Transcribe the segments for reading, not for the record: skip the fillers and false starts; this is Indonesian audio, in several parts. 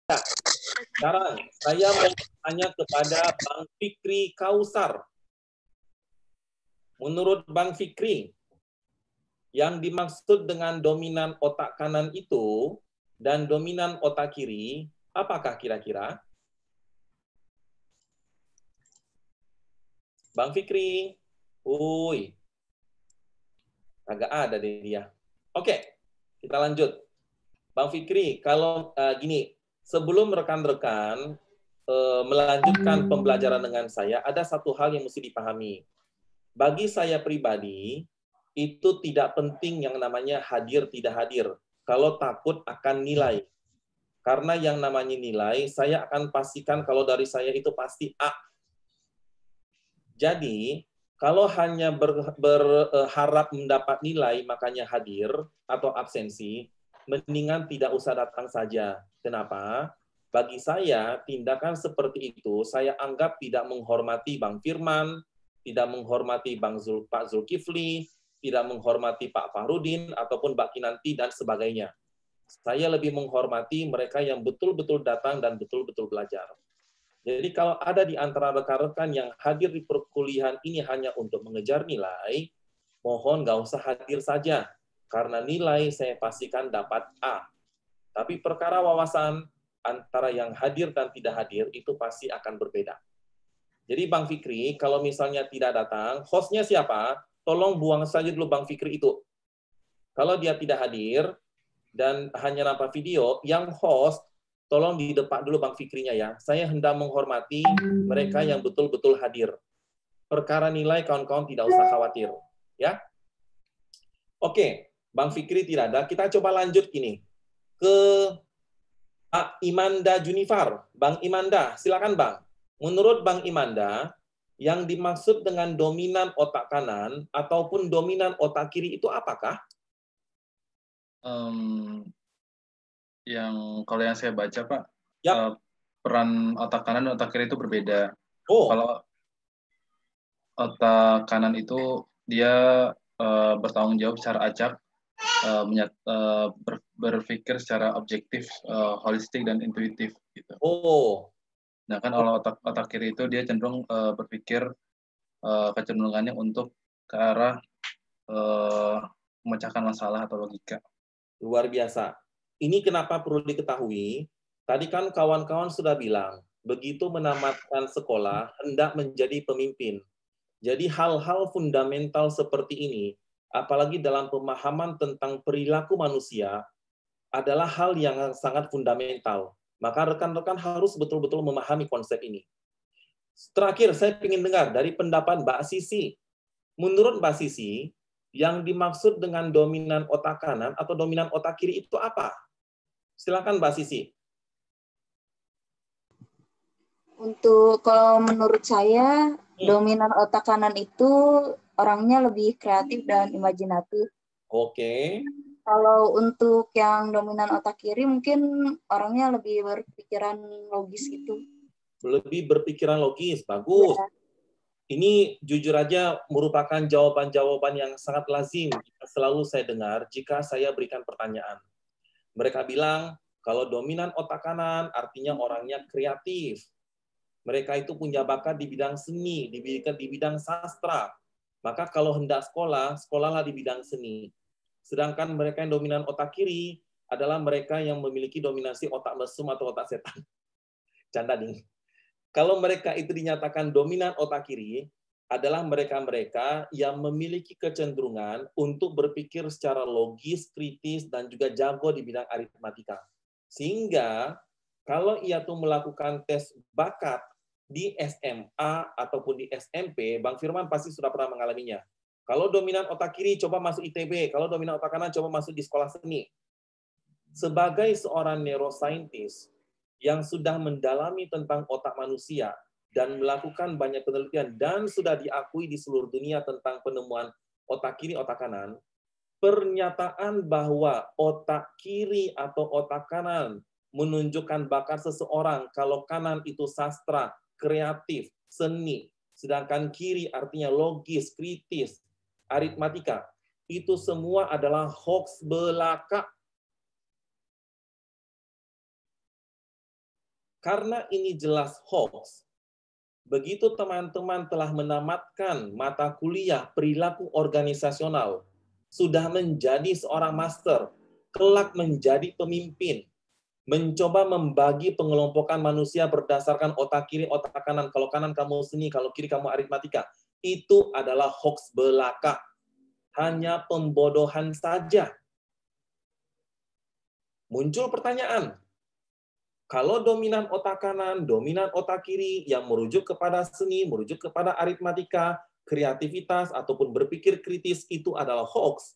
Ya, sekarang saya mau tanya kepada Bang Fikri Kausar. Menurut Bang Fikri, yang dimaksud dengan dominan otak kanan itu dan dominan otak kiri, apakah kira-kira? Bang Fikri, agak ada deh dia. Oke, kita lanjut. Bang Fikri, kalau gini, sebelum rekan-rekan melanjutkan pembelajaran dengan saya, ada satu hal yang mesti dipahami. Bagi saya pribadi, itu tidak penting yang namanya hadir tidak hadir. Kalau takut akan nilai. Karena yang namanya nilai, saya akan pastikan kalau dari saya itu pasti A. Jadi, kalau hanya berharap mendapat nilai, makanya hadir atau absensi, mendingan tidak usah datang saja. Kenapa? Bagi saya, tindakan seperti itu, saya anggap tidak menghormati Bang Firman, tidak menghormati Pak Zulkifli, tidak menghormati Pak Fahrudin, ataupun Mbak Kinanti, dan sebagainya. Saya lebih menghormati mereka yang betul-betul datang dan betul-betul belajar. Jadi kalau ada di antara rekan-rekan yang hadir di perkuliahan ini hanya untuk mengejar nilai, mohon nggak usah hadir saja. Karena nilai saya pastikan dapat A. Tapi perkara wawasan antara yang hadir dan tidak hadir itu pasti akan berbeda. Jadi Bang Fikri, kalau misalnya tidak datang, hostnya siapa? Tolong buang saja dulu Bang Fikri itu. Kalau dia tidak hadir dan hanya nampak video, yang host tolong di depan dulu Bang Fikrinya ya. Saya hendak menghormati mereka yang betul-betul hadir. Perkara nilai kawan-kawan tidak usah khawatir, ya. Oke, Bang Fikri tidak ada. Kita coba lanjut ini ke Pak Imanda Junifar. Bang Imanda, silakan Bang. Menurut Bang Imanda, yang dimaksud dengan dominan otak kanan ataupun dominan otak kiri itu apakah? Kalau yang saya baca, Pak, Yap. peran otak kanan dan otak kiri itu berbeda. Oh. Kalau otak kanan itu dia bertanggung jawab secara acak, berpikir secara objektif, holistik dan intuitif gitu. Oh. Nah kan kalau otak kiri itu dia cenderung berpikir kecenderungannya untuk ke arah memecahkan masalah atau logika. Luar biasa. Ini kenapa perlu diketahui? Tadi kan kawan-kawan sudah bilang, begitu menamatkan sekolah, hendak menjadi pemimpin. Jadi hal-hal fundamental seperti ini, apalagi dalam pemahaman tentang perilaku manusia, adalah hal yang sangat fundamental. Maka rekan-rekan harus betul-betul memahami konsep ini. Terakhir, saya ingin dengar dari pendapat Mbak Sisi. Menurut Mbak Sisi, yang dimaksud dengan dominan otak kanan atau dominan otak kiri itu apa? Silakan Mbak Sisi. Untuk kalau menurut saya, dominan otak kanan itu orangnya lebih kreatif dan imajinatif. Oke. Kalau untuk yang dominan otak kiri mungkin orangnya lebih berpikiran logis gitu. Lebih berpikiran logis, bagus. Ya. Ini jujur aja merupakan jawaban-jawaban yang sangat lazim selalu saya dengar jika saya berikan pertanyaan. Mereka bilang, kalau dominan otak kanan artinya orangnya kreatif. Mereka itu punya bakat di bidang seni, di bidang sastra. Maka kalau hendak sekolah, sekolahlah di bidang seni. Sedangkan mereka yang dominan otak kiri adalah mereka yang memiliki dominasi otak mesum atau otak setan. Canda nih. Kalau mereka itu dinyatakan dominan otak kiri, adalah mereka-mereka yang memiliki kecenderungan untuk berpikir secara logis, kritis, dan juga jago di bidang aritmatika. Sehingga, kalau ia tuh melakukan tes bakat di SMA ataupun di SMP, Bang Firman pasti sudah pernah mengalaminya. Kalau dominan otak kiri, coba masuk ITB. Kalau dominan otak kanan, coba masuk di sekolah seni. Sebagai seorang neuroscientist, yang sudah mendalami tentang otak manusia dan melakukan banyak penelitian dan sudah diakui di seluruh dunia tentang penemuan otak kiri, otak kanan, pernyataan bahwa otak kiri atau otak kanan menunjukkan bakat seseorang kalau kanan itu sastra, kreatif, seni, sedangkan kiri artinya logis, kritis, aritmatika, itu semua adalah hoax belaka. Karena ini jelas hoax, begitu teman-teman telah menamatkan mata kuliah perilaku organisasional, sudah menjadi seorang master, kelak menjadi pemimpin, mencoba membagi pengelompokan manusia berdasarkan otak kiri, otak kanan. Kalau kanan kamu seni, kalau kiri kamu aritmatika. Itu adalah hoax belaka. Hanya pembodohan saja. Muncul pertanyaan, kalau dominan otak kanan, dominan otak kiri yang merujuk kepada seni, merujuk kepada aritmatika, kreativitas, ataupun berpikir kritis itu adalah hoax,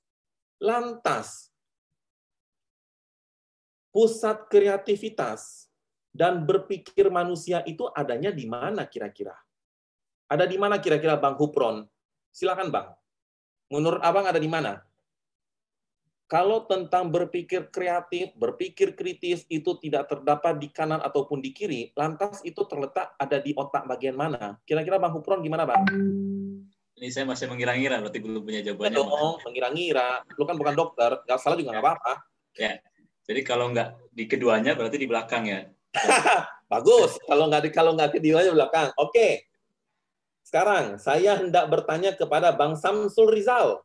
lantas pusat kreativitas dan berpikir manusia itu adanya di mana kira-kira? Ada di mana kira-kira Bang Hupron? Silakan Bang. Menurut Abang ada di mana? Kalau tentang berpikir kreatif, berpikir kritis itu tidak terdapat di kanan ataupun di kiri, lantas itu terletak ada di otak bagian mana? Kira-kira Bang Hupron gimana Bang? Ini saya masih mengira-ngira, berarti belum punya jawabannya. Ya dong, mengira-ngira. Lu kan bukan dokter, nggak salah juga nggak apa-apa. Ya. Jadi kalau nggak di keduanya berarti di belakang ya. Bagus. Kalau nggak keduanya belakang. Oke. Sekarang saya hendak bertanya kepada Bang Samsul Rizal.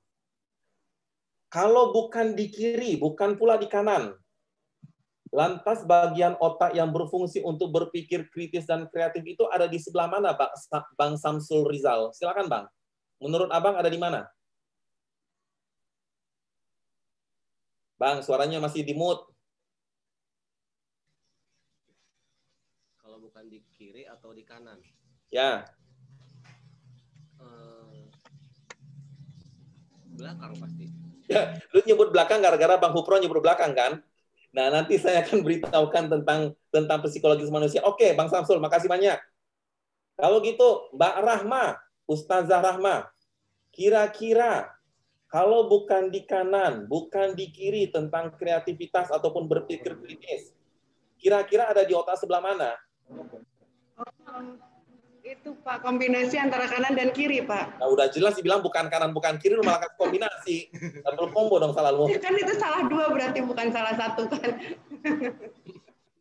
Kalau bukan di kiri, bukan pula di kanan, lantas bagian otak yang berfungsi untuk berpikir kritis dan kreatif itu ada di sebelah mana, Bang Samsul Rizal? Silakan Bang. Menurut Abang ada di mana? Bang, suaranya masih di mute. Kalau bukan di kiri atau di kanan? Ya. Belakang pasti. Ya, lu nyebut belakang gara-gara Bang Hupron nyebut belakang kan? Nah, nanti saya akan beritahukan tentang psikologis manusia. Oke, Bang Samsul, makasih banyak. Kalau gitu, Mbak Rahma, Ustazah Rahma, kira-kira kalau bukan di kanan, bukan di kiri tentang kreativitas ataupun berpikir kritis, kira-kira ada di otak sebelah mana? Itu Pak, kombinasi antara kanan dan kiri Pak. Nah, udah jelas dibilang bukan kanan, bukan kiri, lu malah kasih kombinasi. Double combo dong salah lu. Kan itu salah dua berarti, bukan salah satu kan.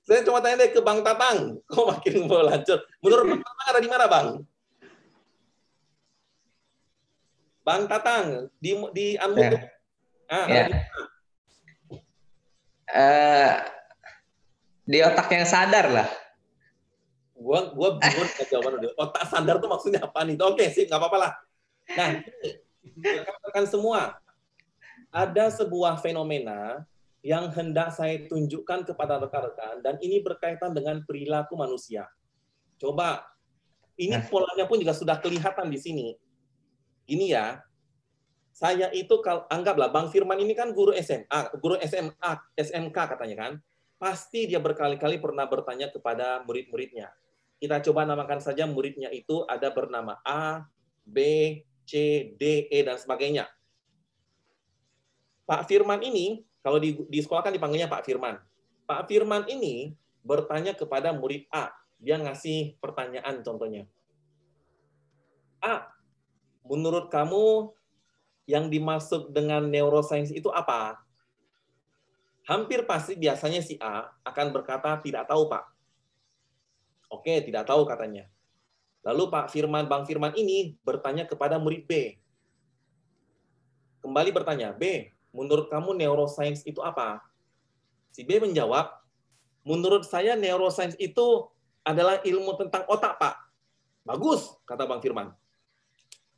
Saya cuma tanya deh ke Bang Tatang. Kok makin mau lanjut? Menurut Bang Tatang ada di mana, Bang? Bang Tatang, di unmute. Ya. Di otak yang sadar lah. Gua bingung jawaban udah. Otak sadar tuh maksudnya apa nih? Oke, sih, nggak apa-apa lah. Nah, rekan-rekan semua, ada sebuah fenomena yang hendak saya tunjukkan kepada rekan-rekan, dan ini berkaitan dengan perilaku manusia. Coba, ini polanya pun juga sudah kelihatan di sini. Gini ya, saya itu anggaplah Bang Firman ini kan guru SMA, guru SMA, SMK katanya kan, pasti dia berkali-kali pernah bertanya kepada murid-muridnya. Kita coba namakan saja muridnya itu ada bernama A, B, C, D, E, dan sebagainya. Pak Firman ini, kalau di sekolah kan dipanggilnya Pak Firman. Pak Firman ini bertanya kepada murid A. Dia ngasih pertanyaan contohnya. A, menurut kamu yang dimaksud dengan neuroscience itu apa? Hampir pasti biasanya si A akan berkata, tidak tahu Pak. Oke, tidak tahu katanya. Lalu Bang Firman ini bertanya kepada murid B. Kembali bertanya, B, menurut kamu neuroscience itu apa? Si B menjawab, menurut saya neuroscience itu adalah ilmu tentang otak, Pak. Bagus, kata Bang Firman.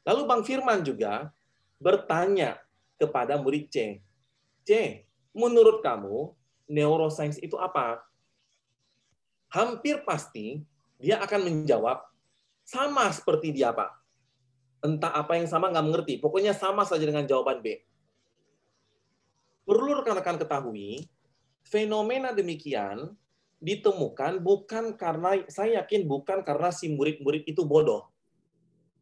Lalu Bang Firman juga bertanya kepada murid C. C, menurut kamu neuroscience itu apa? Hampir pasti dia akan menjawab, sama seperti dia, Pak. Entah apa yang sama, nggak mengerti. Pokoknya sama saja dengan jawaban B. Perlu rekan-rekan ketahui, fenomena demikian ditemukan bukan karena, saya yakin bukan karena si murid-murid itu bodoh.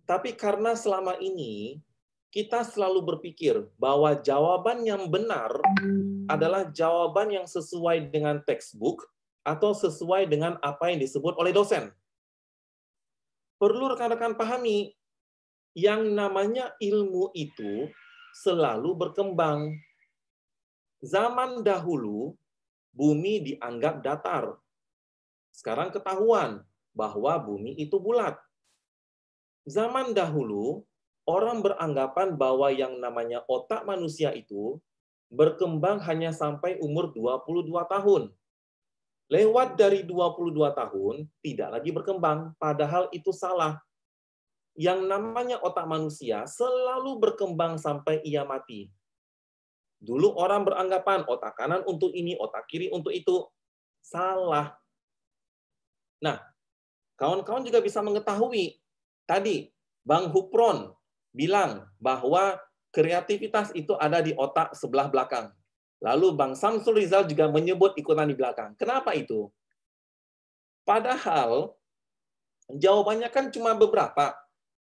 Tapi karena selama ini, kita selalu berpikir bahwa jawaban yang benar adalah jawaban yang sesuai dengan textbook atau sesuai dengan apa yang disebut oleh dosen. Perlu rekan-rekan pahami, yang namanya ilmu itu selalu berkembang. Zaman dahulu, bumi dianggap datar. Sekarang ketahuan bahwa bumi itu bulat. Zaman dahulu, orang beranggapan bahwa yang namanya otak manusia itu berkembang hanya sampai umur 22 tahun. Lewat dari 22 tahun, tidak lagi berkembang. Padahal itu salah. Yang namanya otak manusia selalu berkembang sampai ia mati. Dulu orang beranggapan otak kanan untuk ini, otak kiri untuk itu. Salah. Nah, kawan-kawan juga bisa mengetahui, tadi Bang Hupron bilang bahwa kreativitas itu ada di otak sebelah belakang. Lalu Bang Samsul Rizal juga menyebut ikutan di belakang. Kenapa itu? Padahal jawabannya kan cuma beberapa.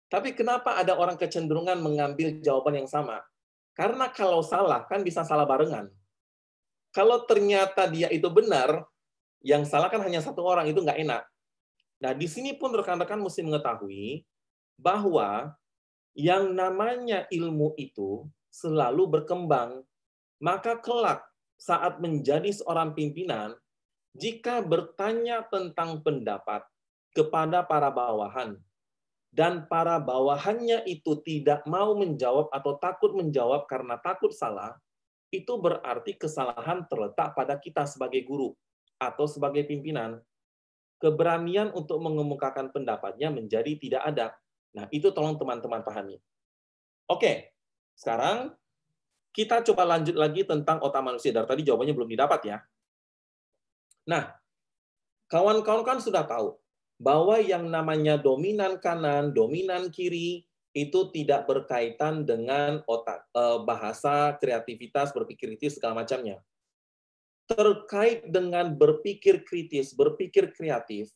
Tapi kenapa ada orang kecenderungan mengambil jawaban yang sama? Karena kalau salah, kan bisa salah barengan. Kalau ternyata dia itu benar, yang salah kan hanya satu orang, itu nggak enak. Nah, di sini pun rekan-rekan mesti mengetahui bahwa yang namanya ilmu itu selalu berkembang. Maka kelak saat menjadi seorang pimpinan, jika bertanya tentang pendapat kepada para bawahan, dan para bawahannya itu tidak mau menjawab atau takut menjawab karena takut salah, itu berarti kesalahan terletak pada kita sebagai guru atau sebagai pimpinan. Keberanian untuk mengemukakan pendapatnya menjadi tidak ada. Nah, itu tolong teman-teman pahami. Oke, sekarang kita coba lanjut lagi tentang otak manusia. Dari tadi jawabannya belum didapat ya. Nah, kawan-kawan kan sudah tahu bahwa yang namanya dominan kanan, dominan kiri, itu tidak berkaitan dengan otak, bahasa, kreativitas, berpikir kritis, segala macamnya. Terkait dengan berpikir kritis, berpikir kreatif,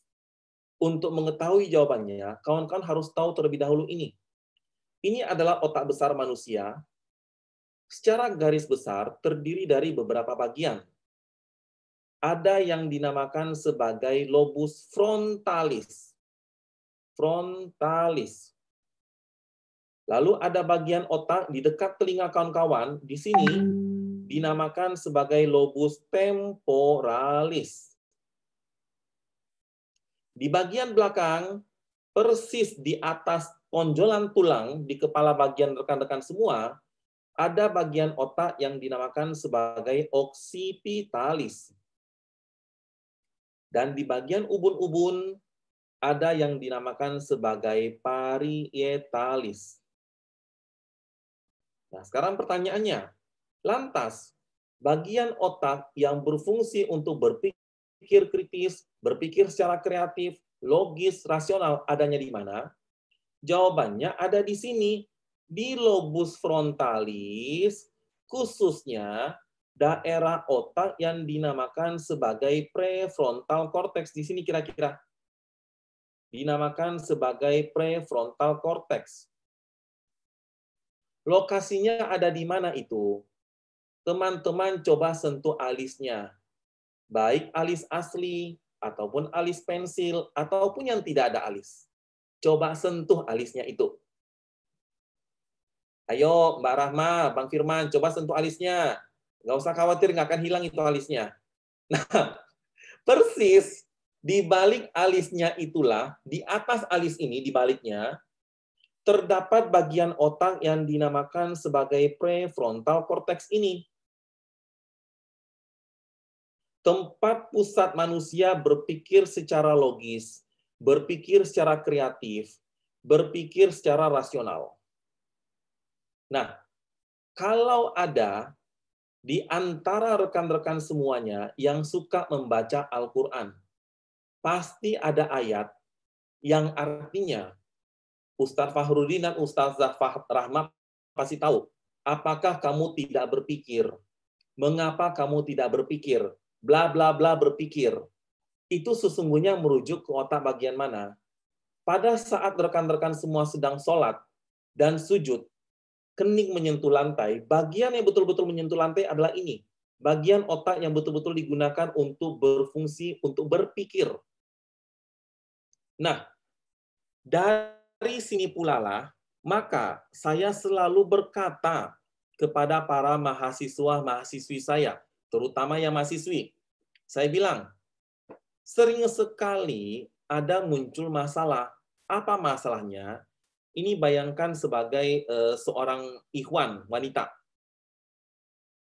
untuk mengetahui jawabannya, kawan-kawan harus tahu terlebih dahulu ini. Ini adalah otak besar manusia. Secara garis besar terdiri dari beberapa bagian. Ada yang dinamakan sebagai lobus frontalis. Frontalis. Lalu ada bagian otak di dekat telinga kawan-kawan, di sini dinamakan sebagai lobus temporalis. Di bagian belakang, persis di atas tonjolan tulang di kepala bagian rekan-rekan semua, ada bagian otak yang dinamakan sebagai occipitalis. Dan di bagian ubun-ubun ada yang dinamakan sebagai parietalis. Nah, sekarang pertanyaannya, lantas bagian otak yang berfungsi untuk berpikir kritis, berpikir secara kreatif, logis, rasional adanya di mana? Jawabannya ada di sini. Di lobus frontalis, khususnya daerah otak yang dinamakan sebagai prefrontal cortex. Di sini kira-kira dinamakan sebagai prefrontal cortex. Lokasinya ada di mana itu? Teman-teman coba sentuh alisnya. Baik alis asli, ataupun alis pensil, ataupun yang tidak ada alis. Coba sentuh alisnya itu. Ayo, Mbak Rahma, Bang Firman, coba sentuh alisnya. Nggak usah khawatir, nggak akan hilang itu alisnya. Nah, persis di balik alisnya itulah, di atas alis ini, di baliknya, terdapat bagian otak yang dinamakan sebagai prefrontal cortex ini. Tempat pusat manusia berpikir secara logis, berpikir secara kreatif, berpikir secara rasional. Nah, kalau ada di antara rekan-rekan semuanya yang suka membaca Al-Quran, pasti ada ayat yang artinya Ustadz Fahrudin dan Ustazah Rahma pasti tahu. Apakah kamu tidak berpikir? Mengapa kamu tidak berpikir? Bla bla bla berpikir. Itu sesungguhnya merujuk ke otak bagian mana? Pada saat rekan-rekan semua sedang sholat dan sujud, kening menyentuh lantai, bagian yang betul-betul menyentuh lantai adalah ini. Bagian otak yang betul-betul digunakan untuk berfungsi, untuk berpikir. Nah, dari sini pula lah, maka saya selalu berkata kepada para mahasiswa-mahasiswi saya, terutama yang mahasiswi, saya bilang, sering sekali ada muncul masalah. Apa masalahnya? Ini bayangkan sebagai seorang ikhwan, wanita.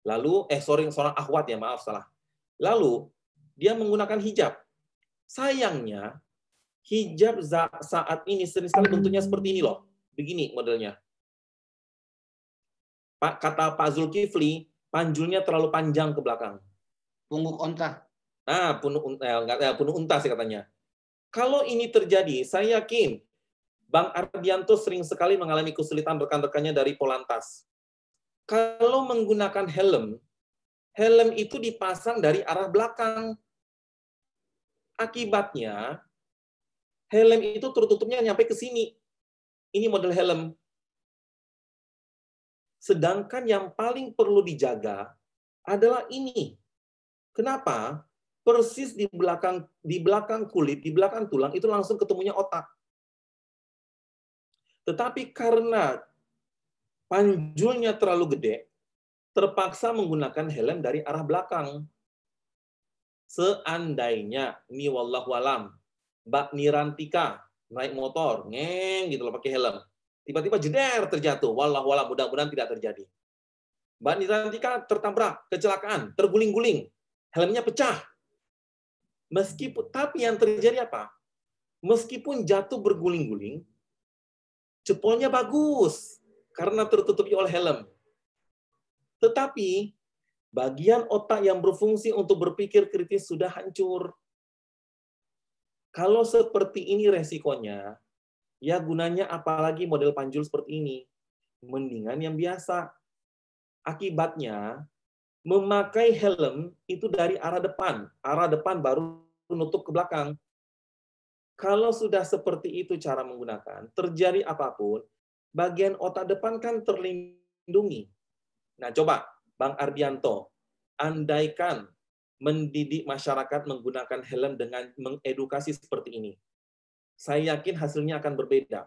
Lalu, seorang akhwat ya, maaf salah. Lalu, dia menggunakan hijab. Sayangnya, hijab saat ini sering sekali bentuknya seperti ini loh. Begini modelnya. Kata Pak Zulkifli, panjulnya terlalu panjang ke belakang. Pungguk onta. Punuk unta sih katanya. Kalau ini terjadi, saya yakin Bang Ardianto sering sekali mengalami kesulitan rekan-rekannya dari Polantas. Kalau menggunakan helm itu dipasang dari arah belakang. Akibatnya, helm itu tertutupnya nyampe ke sini. Ini model helm. Sedangkan yang paling perlu dijaga adalah ini. Kenapa? Persis di belakang kulit, di belakang tulang itu langsung ketemunya otak. Tetapi karena panjulnya terlalu gede, terpaksa menggunakan helm dari arah belakang. Seandainya, ini wallahu alam, Mbak Nirantika naik motor, ngeng gitu loh pakai helm. Tiba-tiba jeder terjatuh, wallahu alam, mudah-mudahan tidak terjadi. Mbak Nirantika tertabrak, kecelakaan, terguling-guling, helmnya pecah. Tapi yang terjadi apa? Meskipun jatuh berguling-guling, jempolnya bagus karena tertutupi oleh helm. Tetapi bagian otak yang berfungsi untuk berpikir kritis sudah hancur. Kalau seperti ini resikonya, ya gunanya apalagi model panjul seperti ini. Mendingan yang biasa. Akibatnya, memakai helm itu dari arah depan baru nutup ke belakang. Kalau sudah seperti itu cara menggunakan, terjadi apapun, bagian otak depan kan terlindungi. Nah, coba Bang Ardianto, andaikan mendidik masyarakat menggunakan helm dengan mengedukasi seperti ini. Saya yakin hasilnya akan berbeda.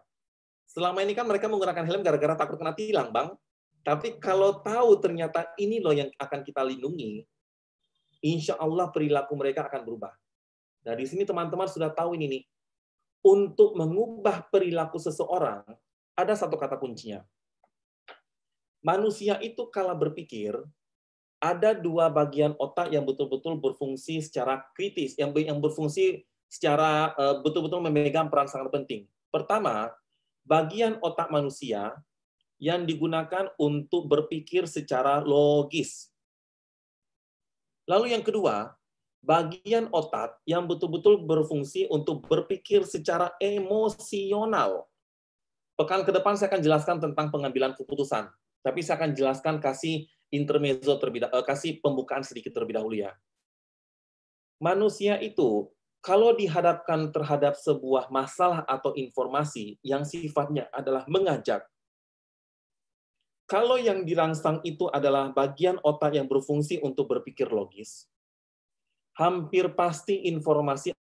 Selama ini kan mereka menggunakan helm gara-gara takut kena tilang, Bang. Tapi kalau tahu ternyata ini loh yang akan kita lindungi, insya Allah perilaku mereka akan berubah. Nah, di sini teman-teman sudah tahu ini nih. Untuk mengubah perilaku seseorang, ada satu kata kuncinya. Manusia itu kala berpikir, ada dua bagian otak yang betul-betul berfungsi secara kritis, yang berfungsi secara betul-betul memegang peran sangat penting. Pertama, bagian otak manusia yang digunakan untuk berpikir secara logis. Lalu yang kedua, bagian otak yang betul-betul berfungsi untuk berpikir secara emosional. Pekan ke depan saya akan jelaskan tentang pengambilan keputusan. Tapi saya akan jelaskan kasih intermezzo kasih pembukaan sedikit terlebih dahulu ya. Manusia itu kalau dihadapkan terhadap sebuah masalah atau informasi yang sifatnya adalah mengajak, kalau yang dirangsang itu adalah bagian otak yang berfungsi untuk berpikir logis, hampir pasti informasi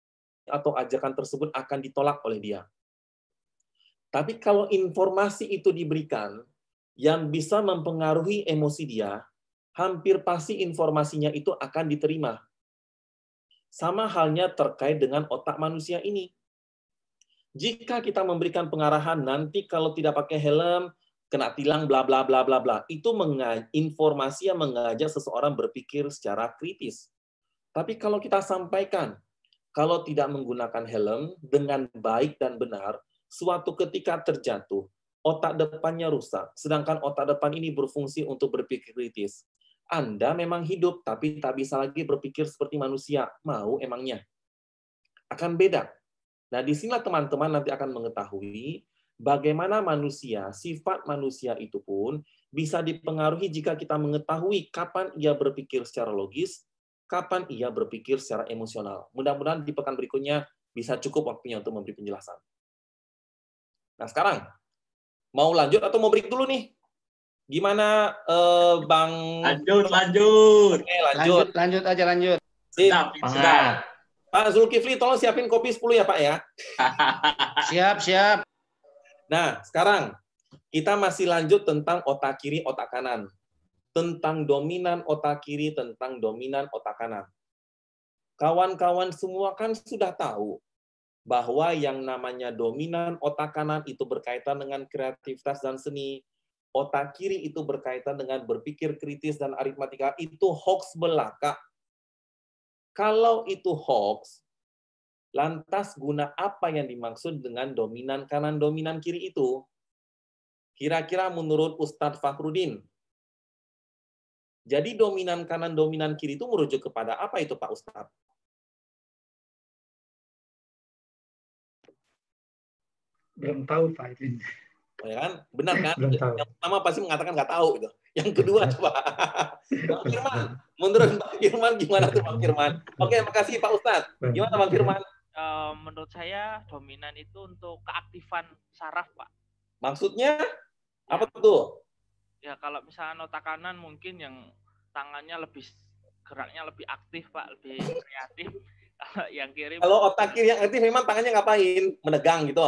atau ajakan tersebut akan ditolak oleh dia. Tapi kalau informasi itu diberikan yang bisa mempengaruhi emosi dia, hampir pasti informasinya itu akan diterima. Sama halnya terkait dengan otak manusia ini. Jika kita memberikan pengarahan, nanti kalau tidak pakai helm, kena tilang, bla bla bla bla bla. Itu informasi yang mengajak seseorang berpikir secara kritis. Tapi kalau kita sampaikan, kalau tidak menggunakan helm dengan baik dan benar, suatu ketika terjatuh, otak depannya rusak, sedangkan otak depan ini berfungsi untuk berpikir kritis. Anda memang hidup, tapi tak bisa lagi berpikir seperti manusia. Mau emangnya? Akan beda. Nah, disinilah teman-teman nanti akan mengetahui bagaimana manusia, sifat manusia itu pun bisa dipengaruhi jika kita mengetahui kapan ia berpikir secara logis, kapan ia berpikir secara emosional. Mudah-mudahan di pekan berikutnya bisa cukup waktunya untuk memberi penjelasan. Nah, sekarang mau lanjut atau mau break dulu nih? Gimana, Bang? Lanjut. Oke, lanjut. Lanjut. Sedap. Pak Zulkifli, tolong siapin kopi 10 ya, Pak ya. Siap. Nah, sekarang kita masih lanjut tentang otak kiri, otak kanan. Tentang dominan otak kiri, tentang dominan otak kanan. Kawan-kawan semua kan sudah tahu bahwa yang namanya dominan otak kanan itu berkaitan dengan kreativitas dan seni. Otak kiri itu berkaitan dengan berpikir kritis dan aritmatika. Itu hoax belaka. Kalau itu hoax, lantas guna apa yang dimaksud dengan dominan kanan, dominan kiri itu? Kira-kira menurut Ustadz Fakhrudin, jadi dominan kanan, dominan kiri itu merujuk kepada apa itu Pak Ustadz? Belum tahu Pak ini. Oh, ya kan? Benar kan? Belum tahu. Yang pertama pasti mengatakan nggak tahu. Gitu. Yang kedua coba. Bang Firman, menurut Bang Firman gimana tuh Bang Firman? Oke, makasih Pak Ustadz. Gimana Bang Firman? Menurut saya dominan itu untuk keaktifan saraf, Pak. Maksudnya apa tuh? Ya kalau misalnya otak kanan mungkin yang tangannya lebih geraknya lebih aktif, Pak, lebih kreatif. Kalau yang kiri Kalau otak kiri yang aktif memang tangannya ngapain? Menegang gitu.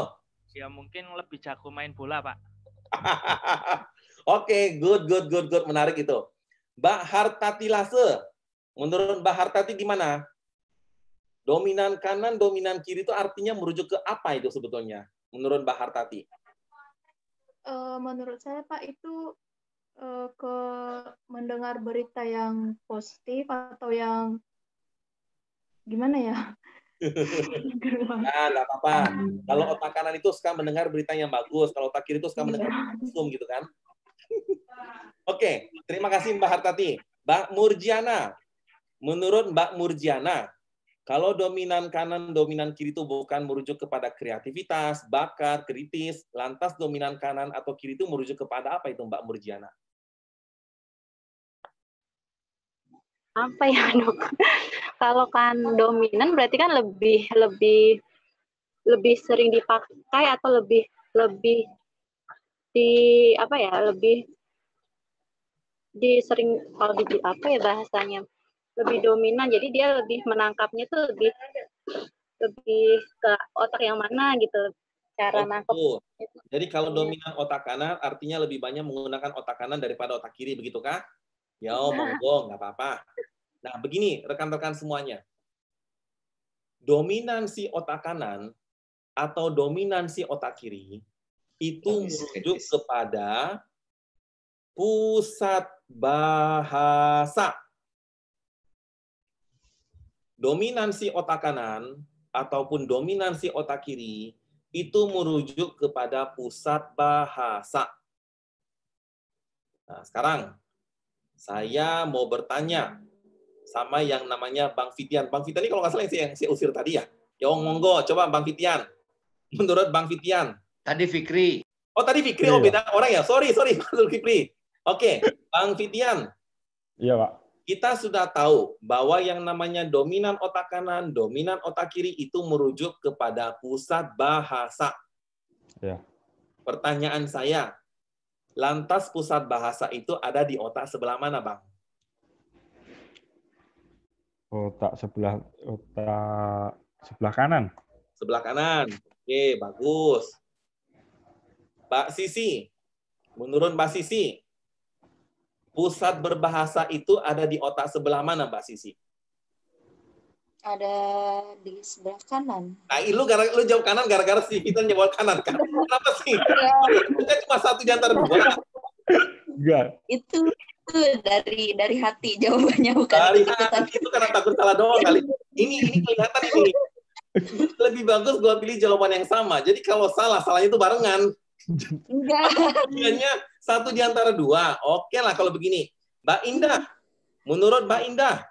Ya mungkin lebih jago main bola, Pak. Oke, good. Menarik itu. Mbak Hartati Lase, menurut Mbak Hartati gimana? Dominan kanan, dominan kiri itu artinya merujuk ke apa itu sebetulnya? Menurut Mbak Hartati? Menurut saya, Pak, itu ke mendengar berita yang positif atau yang gimana ya? Nah, nggak apa-apa. Kalau otak kanan itu suka mendengar berita yang bagus, kalau otak kiri itu suka mendengar zoom gitu kan? Oke, terima kasih Mbak Hartati. Mbak Murjiana, menurut Mbak Murjiana, kalau dominan kanan, dominan kiri itu bukan merujuk kepada kreativitas, bakat, kritis, lantas dominan kanan atau kiri itu merujuk kepada apa itu Mbak Murjiana? Apa ya, Dok? Kalau kan dominan berarti kan lebih sering dipakai atau lebih sering kalau di apa ya bahasanya, lebih dominan, jadi dia lebih menangkapnya tuh lebih ke otak yang mana gitu cara nangkep. Jadi kalau dominan otak kanan artinya lebih banyak menggunakan otak kanan daripada otak kiri, begitukah? Ya, monggo, nggak apa-apa. Nah, begini rekan-rekan semuanya. Dominansi otak kanan atau dominansi otak kiri itu merujuk kepada pusat bahasa. Dominansi otak kanan ataupun dominansi otak kiri itu merujuk kepada pusat bahasa. Nah, sekarang saya mau bertanya sama yang namanya Bang Fitian. Bang Fitian ini kalau nggak salah yang saya usir tadi ya. Ya, monggo, coba Bang Fitian. Menurut Bang Fitian. Tadi Fikri. Oh, tadi Fikri. Oh, beda orang ya. Sorry, Bang Fikri. Oke, Bang Fitian. Iya, Pak. Kita sudah tahu bahwa yang namanya dominan otak kanan, dominan otak kiri itu merujuk kepada pusat bahasa. Ya. Pertanyaan saya, lantas pusat bahasa itu ada di otak sebelah mana, Bang? Otak sebelah kanan. Sebelah kanan. Oke, bagus. Mbak Sisi, menurut Mbak Sisi, pusat berbahasa itu ada di otak sebelah mana, Mbak Sisi? Ada di sebelah kanan. Nah, lu jawab kanan gara-gara si kita jawab kanan kan? Kenapa sih? Kita cuma satu di antara dua. Enggak. Itu dari hati jawabannya, bukan dari hati itu karena takut salah doang kali. Ini kelihatan ini. Lebih bagus gua pilih jawaban yang sama. Jadi kalau salahnya itu barengan. Enggak. Pilihannya satu di antara dua. Oke lah kalau begini. Mbak Indah, menurut Mbak Indah,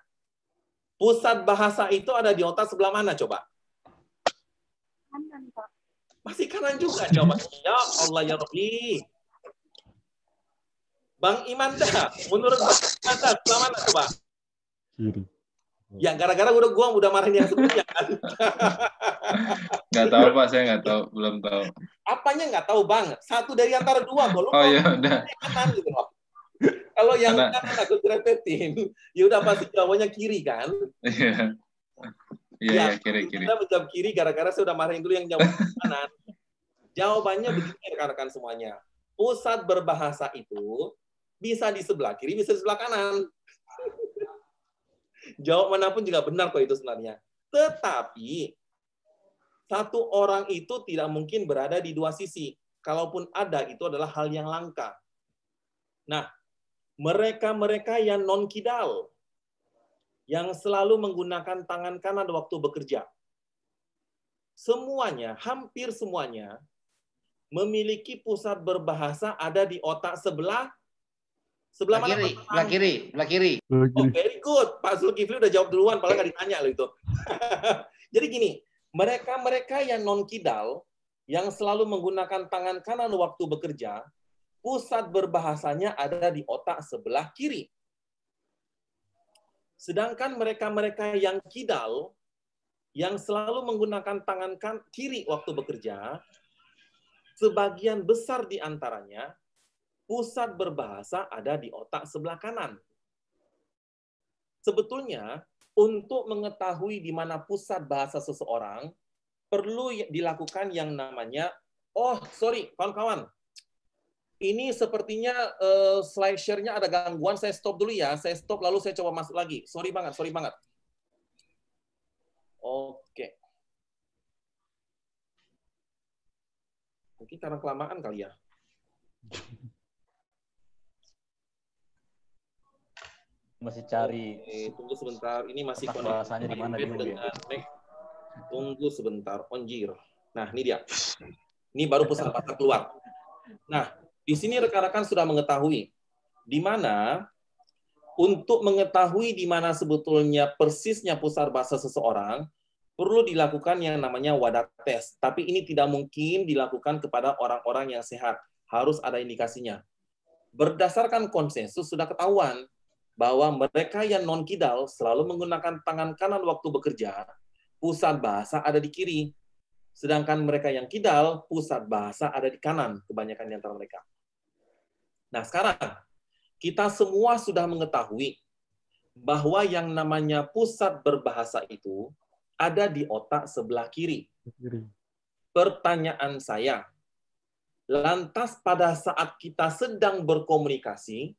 pusat bahasa itu ada di otak sebelah mana coba? Kanan, Pak. Masih kanan juga jawabannya. Ya Allah ya Rabbi. Bang Imanda, menurut Bang Imanda sebelah mana coba? Kiri. Ya gara-gara gua udah marahin yang sebelumnya kan. Nggak tahu Pak, saya nggak tahu, belum tahu. Apanya nggak tahu Bang? Satu dari antara dua. Kalau oh ya udah. Gitu loh. Kalau yang kanan aku repetin, ya udah pasti jawabannya kiri kan? Iya. Iya, kiri. Kita menjawab kiri gara-gara saya udah marahin dulu yang jawab kanan. Jawabannya begini rekan-rekan semuanya. Pusat berbahasa itu bisa di sebelah kiri, bisa di sebelah kanan. Jawab manapun juga benar kok itu sebenarnya. Tetapi satu orang itu tidak mungkin berada di dua sisi. Kalaupun ada, itu adalah hal yang langka. Nah, mereka-mereka yang non-kidal, yang selalu menggunakan tangan kanan waktu bekerja, semuanya, hampir semuanya, memiliki pusat berbahasa ada di otak sebelah mana? Sebelah kiri. Oh, very good. Pak Zulkifli udah jawab duluan, padahal nggak ditanya loh itu. Jadi gini, mereka-mereka yang non-kidal, yang selalu menggunakan tangan kanan waktu bekerja, pusat berbahasanya ada di otak sebelah kiri. Sedangkan mereka-mereka yang kidal, yang selalu menggunakan tangan kiri waktu bekerja, sebagian besar di antaranya, pusat berbahasa ada di otak sebelah kanan. Sebetulnya, untuk mengetahui di mana pusat bahasa seseorang, perlu dilakukan yang namanya, kawan-kawan, ini sepertinya slide share-nya ada gangguan, saya stop dulu ya, saya stop lalu saya coba masuk lagi. Sorry banget. Oke. Mungkin karena kelamaan kali ya. Masih cari. Tunggu sebentar, ini masih bahasanya di mana dulu ya. Tunggu sebentar, onjir. Nah, ini dia. Ini baru pusat bahasa keluar. Nah, di sini rekan-rekan sudah mengetahui di mana untuk mengetahui di mana sebetulnya persisnya pusat bahasa seseorang perlu dilakukan yang namanya wadah tes. Tapi ini tidak mungkin dilakukan kepada orang-orang yang sehat. Harus ada indikasinya. Berdasarkan konsensus sudah ketahuan bahwa mereka yang non-kidal selalu menggunakan tangan kanan waktu bekerja, pusat bahasa ada di kiri. Sedangkan mereka yang kidal, pusat bahasa ada di kanan, kebanyakan di antara mereka. Nah, sekarang kita semua sudah mengetahui bahwa yang namanya pusat berbahasa itu ada di otak sebelah kiri. Pertanyaan saya, lantas pada saat kita sedang berkomunikasi,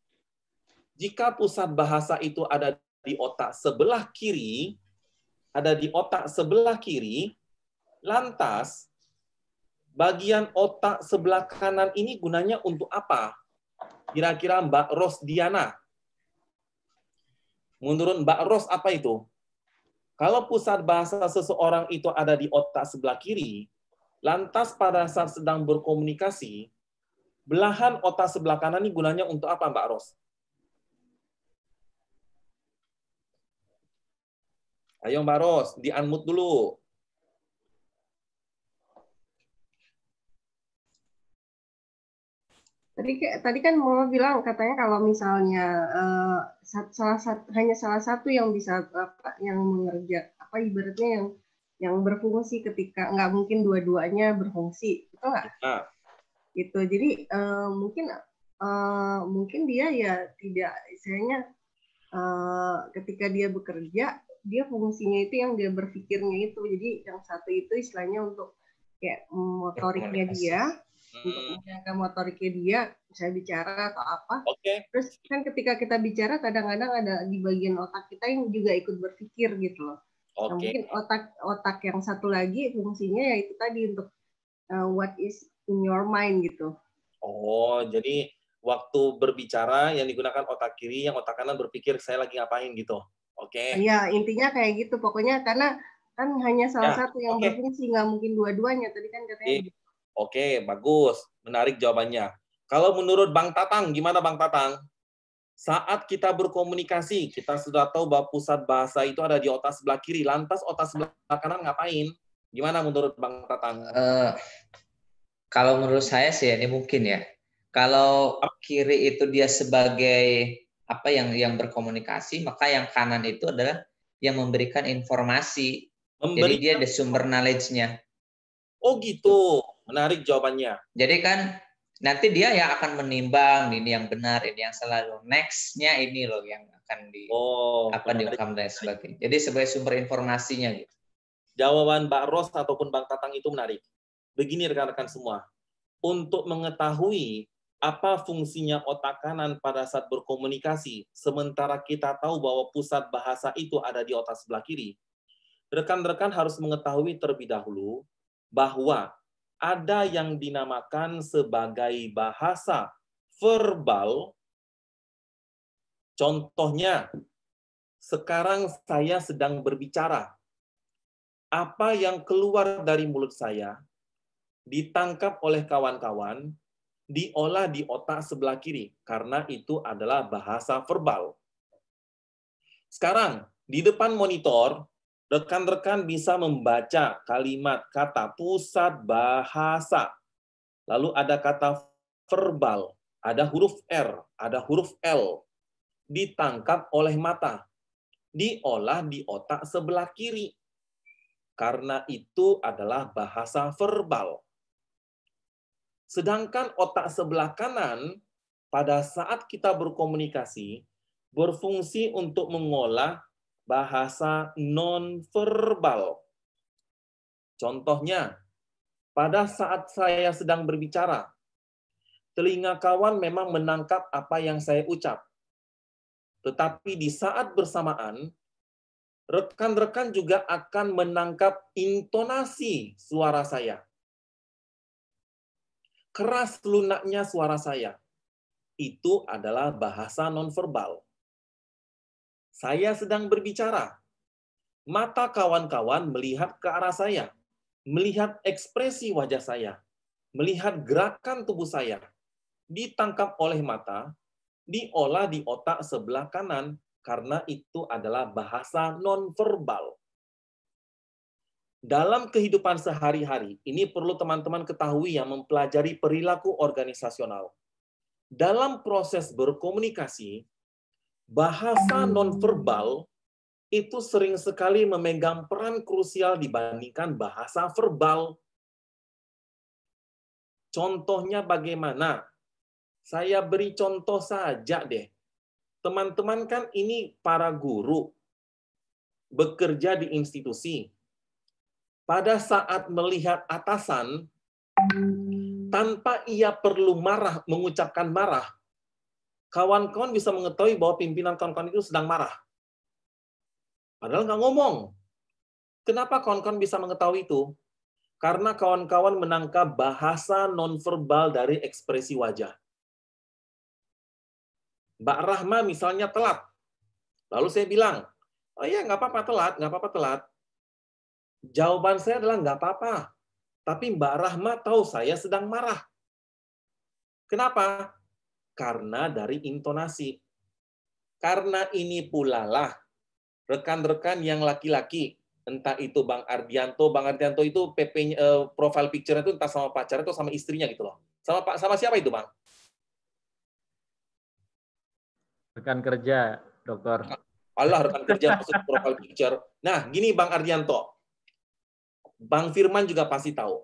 jika pusat bahasa itu ada di otak sebelah kiri, lantas bagian otak sebelah kanan ini gunanya untuk apa? Kira-kira Mbak Rosdiana. Menurut Mbak Ros, apa itu? Kalau pusat bahasa seseorang itu ada di otak sebelah kiri, lantas pada saat sedang berkomunikasi, belahan otak sebelah kanan ini gunanya untuk apa, Mbak Ros? Ayo Mbak Ros, di-unmute dulu. Tadi kan Mama bilang katanya kalau misalnya hanya salah satu yang bisa yang ibaratnya yang berfungsi ketika nggak mungkin dua-duanya berfungsi, betul nggak? Gitu. Jadi mungkin dia ya tidak istilahnya ketika dia bekerja dia fungsinya itu yang dia berpikirnya itu. Jadi yang satu itu istilahnya untuk kayak motoriknya dia. Untuk menjaga motoriknya dia, bisa bicara atau apa. Terus kan ketika kita bicara kadang-kadang ada di bagian otak kita yang juga ikut berpikir gitu loh. Nah, mungkin otak yang satu lagi fungsinya yaitu tadi untuk what is in your mind gitu. Oh, jadi waktu berbicara yang digunakan otak kiri, yang otak kanan berpikir saya lagi ngapain gitu. Iya, intinya kayak gitu. Pokoknya karena kan hanya salah satu yang berfungsi, nggak mungkin dua-duanya. Tadi kan katanya. Oke, bagus. Menarik jawabannya. Kalau menurut Bang Tatang, gimana Bang Tatang? Saat kita berkomunikasi, kita sudah tahu bahwa pusat bahasa itu ada di otak sebelah kiri. Lantas otak sebelah kanan ngapain? Gimana menurut Bang Tatang? Kalau menurut saya sih ini mungkin ya. Kalau kiri itu dia sebagai apa yang berkomunikasi, maka yang kanan itu adalah yang memberikan informasi. Jadi dia ada sumber knowledge-nya. Oh gitu. Menarik jawabannya. Jadi kan nanti dia yang akan menimbang ini yang benar, ini yang selalu next-nya ini loh yang akan direkam dan sebagainya. Jadi sebagai sumber informasinya gitu. Jawaban Mbak Ros ataupun Bang Tatang itu menarik. Begini rekan-rekan semua. Untuk mengetahui Apa fungsinya otak kanan pada saat berkomunikasi, sementara kita tahu bahwa pusat bahasa itu ada di otak sebelah kiri? Rekan-rekan harus mengetahui terlebih dahulu bahwa ada yang dinamakan sebagai bahasa verbal. Contohnya, sekarang saya sedang berbicara. Apa yang keluar dari mulut saya ditangkap oleh kawan-kawan, diolah di otak sebelah kiri, karena itu adalah bahasa verbal. Sekarang, di depan monitor, rekan-rekan bisa membaca kalimat kata pusat bahasa. Lalu ada kata verbal, ada huruf R, ada huruf L. Ditangkap oleh mata, diolah di otak sebelah kiri. Karena itu adalah bahasa verbal. Sedangkan otak sebelah kanan, pada saat kita berkomunikasi, berfungsi untuk mengolah bahasa non-verbal. Contohnya, pada saat saya sedang berbicara, telinga kawan memang menangkap apa yang saya ucap. Tetapi di saat bersamaan, rekan-rekan juga akan menangkap intonasi suara saya. Keras lunaknya suara saya. Itu adalah bahasa nonverbal. Saya sedang berbicara. Mata kawan-kawan melihat ke arah saya, melihat ekspresi wajah saya, melihat gerakan tubuh saya. Ditangkap oleh mata, diolah di otak sebelah kanan, karena itu adalah bahasa nonverbal. Dalam kehidupan sehari-hari, ini perlu teman-teman ketahui yang mempelajari perilaku organisasional. Dalam proses berkomunikasi, bahasa nonverbal itu sering sekali memegang peran krusial dibandingkan bahasa verbal. Contohnya bagaimana? Saya beri contoh saja deh. Teman-teman kan ini para guru, bekerja di institusi. Pada saat melihat atasan, tanpa ia perlu marah, mengucapkan marah, kawan-kawan bisa mengetahui bahwa pimpinan kawan-kawan itu sedang marah. Padahal nggak ngomong. Kenapa kawan-kawan bisa mengetahui itu? Karena kawan-kawan menangkap bahasa nonverbal dari ekspresi wajah. Mbak Rahma misalnya telat. Lalu saya bilang, oh iya nggak apa-apa telat, nggak apa-apa telat. Jawaban saya adalah nggak apa-apa. Tapi Mbak Rahma tahu saya sedang marah. Kenapa? Karena dari intonasi. Karena ini pula lah, rekan-rekan yang laki-laki, entah itu Bang Ardianto itu profile picture itu entah sama pacarnya atau sama istrinya gitu loh. Sama siapa itu, Bang? Rekan kerja, Dokter. Allah, rekan kerja maksud profile picture. Nah, gini Bang Ardianto. Bang Firman juga pasti tahu.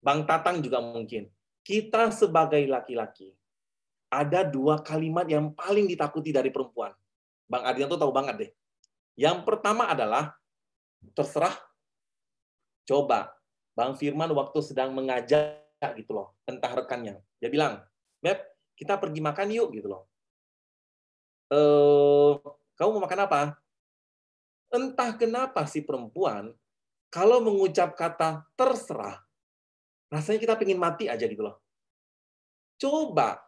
Bang Tatang juga mungkin. Kita sebagai laki-laki, ada dua kalimat yang paling ditakuti dari perempuan. Bang Ardianto tahu banget deh. Yang pertama adalah, terserah. Coba, Bang Firman waktu sedang mengajak gitu loh, entah rekannya. Dia bilang, Beb, kita pergi makan yuk gitu loh. Kamu mau makan apa? Entah kenapa si perempuan, kalau mengucap kata terserah, rasanya kita pengen mati aja gitu loh. Coba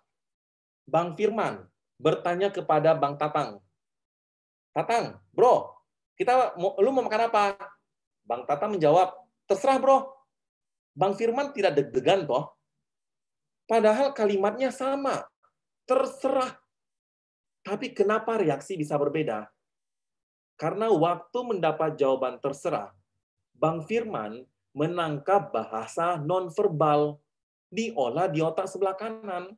Bang Firman bertanya kepada Bang Tatang. Tatang, bro, lu mau makan apa? Bang Tatang menjawab, terserah bro. Bang Firman tidak deg-degan toh. Padahal kalimatnya sama, terserah. Tapi kenapa reaksi bisa berbeda? Karena waktu mendapat jawaban terserah, Bang Firman menangkap bahasa nonverbal, diolah di otak sebelah kanan.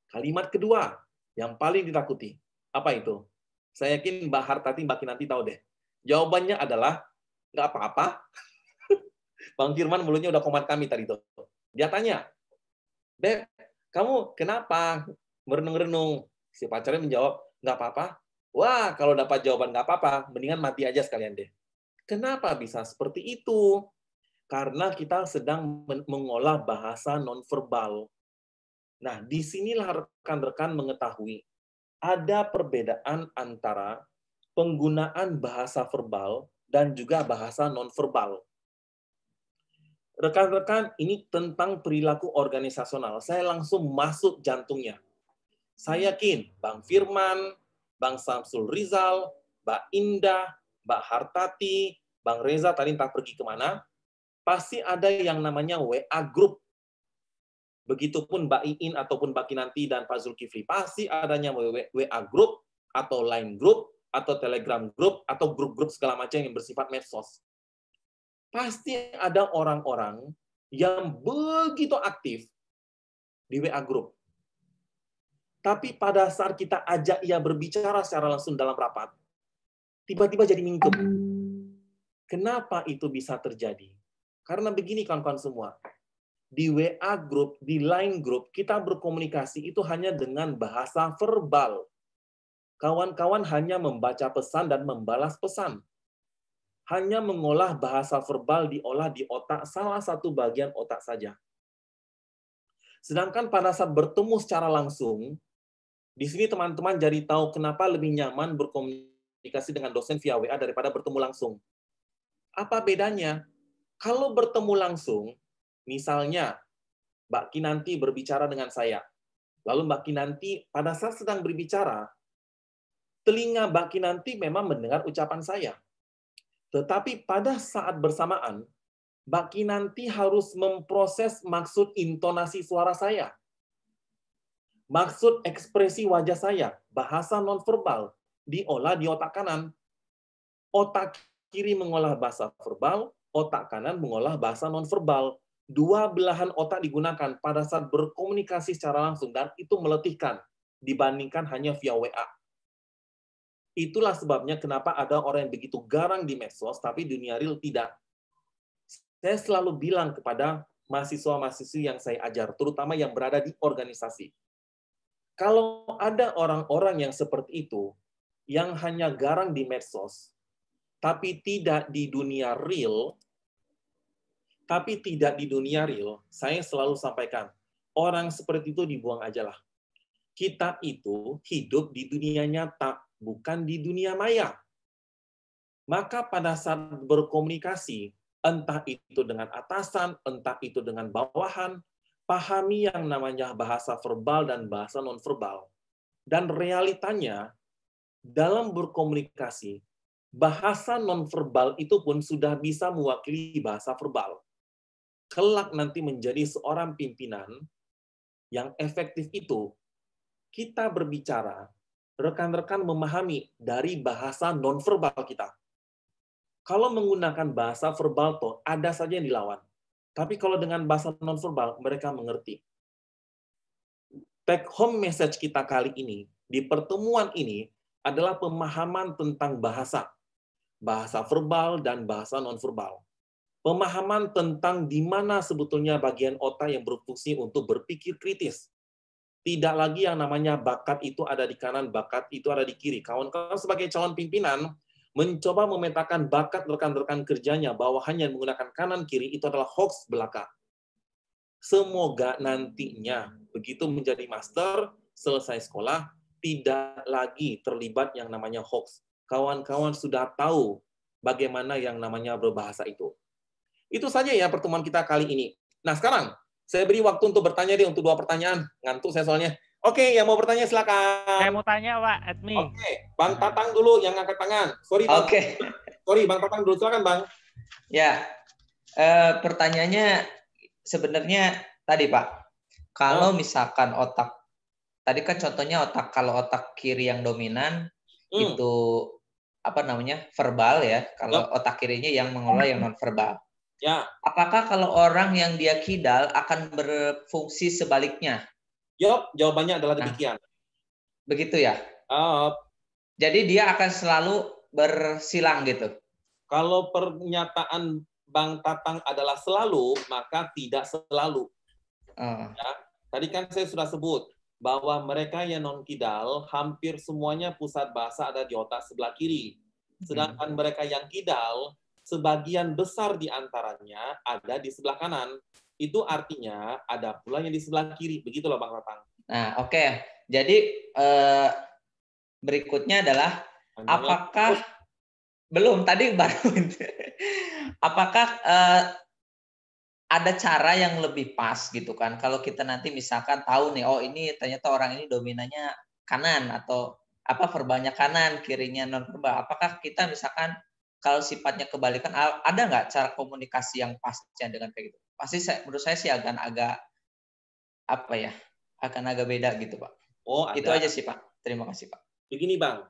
Kalimat kedua yang paling ditakuti, apa itu? Saya yakin Mbak Hartati, Mbak Kinanti tahu deh. Jawabannya adalah nggak apa-apa. Bang Firman mulutnya udah komat kami tadi tuh. Dia tanya, Beb, kamu kenapa merenung-renung? Si pacarnya menjawab, nggak apa-apa. Wah, kalau dapat jawaban nggak apa-apa, mendingan mati aja sekalian deh. Kenapa bisa seperti itu? Karena kita sedang mengolah bahasa nonverbal. Nah, disinilah rekan-rekan mengetahui ada perbedaan antara penggunaan bahasa verbal dan juga bahasa nonverbal. Rekan-rekan, ini tentang perilaku organisasional. Saya langsung masuk jantungnya. Saya yakin Bang Firman, Bang Samsul Rizal, Mbak Indah, Mbak Hartati, Bang Reza tadi entah pergi kemana, pasti ada yang namanya WA Group. Begitupun Mbak Iin ataupun Mbak Kinanti dan Pak Zulkifli, pasti adanya WA Group atau Line Group atau Telegram Group atau grup-grup segala macam yang bersifat medsos. Pasti ada orang-orang yang begitu aktif di WA Group. Tapi pada saat kita ajak ia berbicara secara langsung dalam rapat, tiba-tiba jadi mingkem. Kenapa itu bisa terjadi? Karena begini kawan-kawan semua, di WA Group, di Line Group, kita berkomunikasi itu hanya dengan bahasa verbal. Kawan-kawan hanya membaca pesan dan membalas pesan. Hanya mengolah bahasa verbal diolah di otak, salah satu bagian otak saja. Sedangkan pada saat bertemu secara langsung, di sini teman-teman jadi tahu kenapa lebih nyaman berkomunikasi dengan dosen via WA daripada bertemu langsung. Apa bedanya? Kalau bertemu langsung, misalnya Mbak Kinanti berbicara dengan saya, lalu Mbak Kinanti pada saat sedang berbicara, telinga Mbak Kinanti memang mendengar ucapan saya. Tetapi pada saat bersamaan, Mbak Kinanti harus memproses maksud intonasi suara saya. Maksud ekspresi wajah saya, bahasa nonverbal, diolah di otak kanan. Otak kiri mengolah bahasa verbal, otak kanan mengolah bahasa nonverbal. Dua belahan otak digunakan pada saat berkomunikasi secara langsung, dan itu meletihkan dibandingkan hanya via WA. Itulah sebabnya kenapa ada orang yang begitu garang di medsos, tapi dunia real tidak. Saya selalu bilang kepada mahasiswa-mahasiswi yang saya ajar, terutama yang berada di organisasi. Kalau ada orang-orang yang seperti itu, yang hanya garang di medsos, tapi tidak di dunia real, saya selalu sampaikan, orang seperti itu dibuang aja lah. Kita itu hidup di dunia nyata, bukan di dunia maya. Maka pada saat berkomunikasi, entah itu dengan atasan, entah itu dengan bawahan, pahami yang namanya bahasa verbal dan bahasa nonverbal. Dan realitanya, dalam berkomunikasi, bahasa nonverbal itu pun sudah bisa mewakili bahasa verbal. Kelak nanti menjadi seorang pimpinan yang efektif itu, kita berbicara, rekan-rekan memahami dari bahasa nonverbal kita. Kalau menggunakan bahasa verbal, toh ada saja yang dilawan. Tapi kalau dengan bahasa nonverbal, mereka mengerti. Take home message kita kali ini, di pertemuan ini, adalah pemahaman tentang bahasa. Bahasa verbal dan bahasa nonverbal. Pemahaman tentang di mana sebetulnya bagian otak yang berfungsi untuk berpikir kritis. Tidak lagi yang namanya bakat itu ada di kanan, bakat itu ada di kiri. Kawan-kawan sebagai calon pimpinan, mencoba memetakan bakat rekan-rekan kerjanya, bawahannya menggunakan kanan kiri, itu adalah hoax belaka. Semoga nantinya, begitu menjadi master, selesai sekolah, tidak lagi terlibat yang namanya hoax. Kawan-kawan sudah tahu bagaimana yang namanya berbahasa itu. Itu saja ya pertemuan kita kali ini. Nah sekarang, saya beri waktu untuk bertanya deh, untuk 2 pertanyaan. Ngantuk saya soalnya. Oke, yang mau bertanya silakan. Saya mau tanya, Pak, admin. Oke, Bang Tatang dulu yang angkat tangan. Sorry, Bang. Sorry, Bang Tatang dulu. Silakan, Bang. Ya, pertanyaannya sebenarnya tadi, Pak. Kalau misalkan otak, tadi kan contohnya otak, kalau otak kiri yang dominan, itu apa namanya, verbal ya. Kalau otak kirinya yang mengolah yang non-verbal. Ya. Apakah kalau orang yang dia kidal akan berfungsi sebaliknya? Jawabannya adalah demikian. Begitu ya? Jadi dia akan selalu bersilang gitu? Kalau pernyataan Bang Tatang adalah selalu, maka tidak selalu. Ya, tadi kan saya sudah sebut bahwa mereka yang non-kidal, hampir semuanya pusat bahasa ada di otak sebelah kiri. Sedangkan mereka yang kidal, sebagian besar di antaranya ada di sebelah kanan. itu artinya ada pula yang di sebelah kiri. Begitu loh Bang Tatang. Nah, oke. Jadi berikutnya adalah apakah belum tadi baru apakah ada cara yang lebih pas gitu kan? Kalau kita nanti misalkan tahu nih, oh ini ternyata orang ini dominannya kanan atau apa verbalnya kanan, kirinya non verbal. Apakah kita misalkan kalau sifatnya kebalikan, ada nggak cara komunikasi yang pasnya dengan kayak gitu? Pasti menurut saya sih agak apa ya, akan agak beda gitu Pak. Oh, ada. Itu aja sih Pak. Terima kasih Pak. Begini Bang,